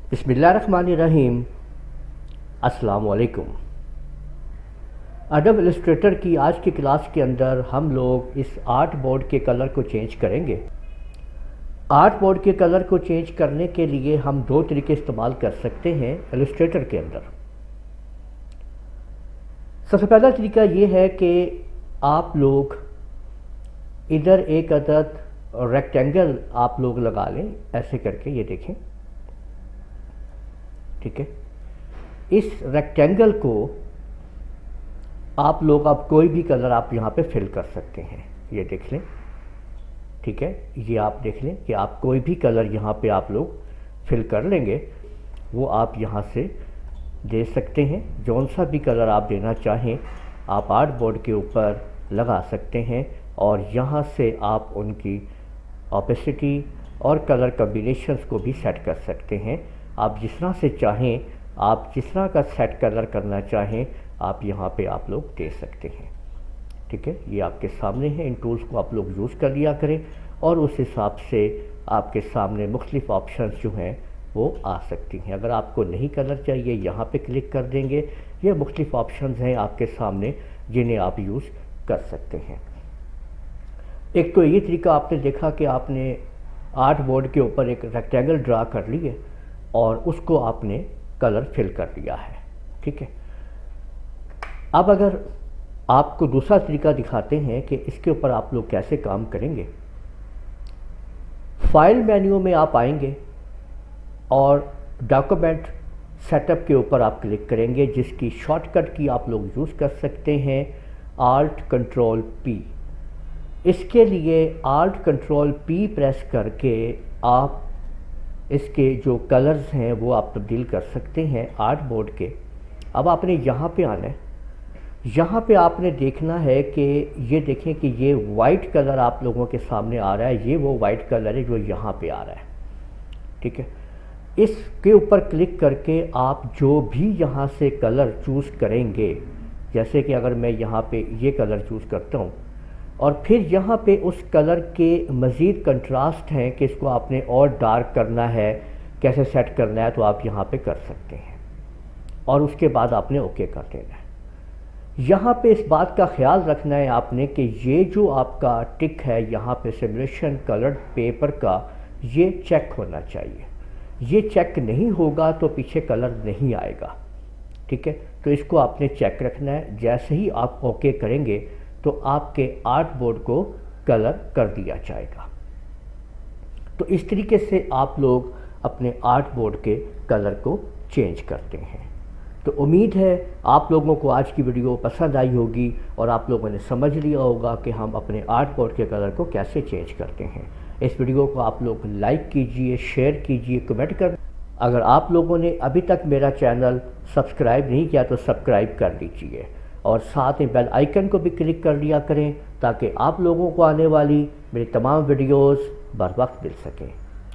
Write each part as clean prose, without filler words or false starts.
बिस्मिल्लाहिर्रहमानिर्रहीम। अस्सलाम वालेकुम। एडोब इलस्ट्रेटर की आज की क्लास के अंदर हम लोग इस आर्ट बोर्ड के कलर को चेंज करेंगे। आर्ट बोर्ड के कलर को चेंज करने के लिए हम दो तरीके इस्तेमाल कर सकते हैं इलस्ट्रेटर के अंदर। सबसे पहला तरीका ये है कि आप लोग इधर एक अदद रेक्टेंगल आप लोग लगा लें, ऐसे करके, ये देखें, ठीक है। इस रेक्टेंगल को आप लोग अब कोई भी कलर आप यहाँ पे फिल कर सकते हैं, ये देख लें, ठीक है। ये आप देख लें कि आप कोई भी कलर यहाँ पे आप लोग फिल कर लेंगे, वो आप यहाँ से दे सकते हैं। जौन सा भी कलर आप देना चाहें आप आर्ट बोर्ड के ऊपर लगा सकते हैं और यहाँ से आप उनकी ऑपेसिटी और कलर कॉम्बिनेशंस को भी सेट कर सकते हैं। आप जिस तरह से चाहें, आप जिस तरह का सेट कलर करना चाहें आप यहाँ पे आप लोग दे सकते हैं, ठीक है। ये आपके सामने है, इन टूल्स को आप लोग यूज़ कर लिया करें और उस हिसाब से आपके सामने मुख्तलिफ ऑप्शंस जो हैं वो आ सकती हैं। अगर आपको नहीं कलर चाहिए यहाँ पे क्लिक कर देंगे, ये मुख्तलिफ ऑप्शंस हैं आपके सामने जिन्हें आप यूज़ कर सकते हैं। एक तो ये तरीका आपने देखा कि आपने आर्ट बोर्ड के ऊपर एक रेक्टेंगल ड्रा कर लिए और उसको आपने कलर फिल कर लिया है, ठीक है। अब अगर आपको दूसरा तरीका दिखाते हैं कि इसके ऊपर आप लोग कैसे काम करेंगे। फाइल मेन्यू में आप आएंगे और डॉक्यूमेंट सेटअप के ऊपर आप क्लिक करेंगे, जिसकी शॉर्टकट की आप लोग यूज़ कर सकते हैं Alt Control P। इसके लिए Alt Control P प्रेस करके आप इसके जो कलर्स हैं वो आप तब्दील कर सकते हैं आर्ट बोर्ड के। अब आपने यहाँ पे आना है, यहाँ पे आपने देखना है कि ये देखें कि ये वाइट कलर आप लोगों के सामने आ रहा है, ये वो वाइट कलर है जो यहाँ पे आ रहा है, ठीक है। इसके ऊपर क्लिक करके आप जो भी यहाँ से कलर चूज़ करेंगे, जैसे कि अगर मैं यहाँ पे ये कलर चूज़ करता हूँ और फिर यहाँ पे उस कलर के मज़ीद कंट्रास्ट हैं कि इसको आपने और डार्क करना है, कैसे सेट करना है, तो आप यहाँ पे कर सकते हैं और उसके बाद आपने ओके कर देना है। यहाँ पे इस बात का ख्याल रखना है आपने कि ये जो आपका टिक है यहाँ पे सिमुलेशन कलर्ड पेपर का, ये चेक होना चाहिए। ये चेक नहीं होगा तो पीछे कलर नहीं आएगा, ठीक है। तो इसको आपने चेक रखना है। जैसे ही आप ओके करेंगे तो आपके आर्ट बोर्ड को कलर कर दिया जाएगा। तो इस तरीके से आप लोग अपने आर्ट बोर्ड के कलर को चेंज करते हैं। तो उम्मीद है आप लोगों को आज की वीडियो पसंद आई होगी और आप लोगों ने समझ लिया होगा कि हम अपने आर्ट बोर्ड के कलर को कैसे चेंज करते हैं। इस वीडियो को आप लोग लाइक कीजिए, शेयर कीजिए, कमेंट कर। अगर आप लोगों ने अभी तक मेरा चैनल सब्सक्राइब नहीं किया तो सब्सक्राइब कर लीजिए और साथ में बेल आइकन को भी क्लिक कर लिया करें ताकि आप लोगों को आने वाली मेरी तमाम वीडियोस बर वक्त मिल सकें।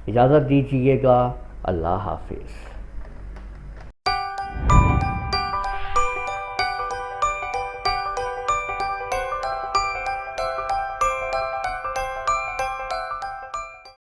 इजाज़त दीजिएगा। अल्लाह हाफिज़।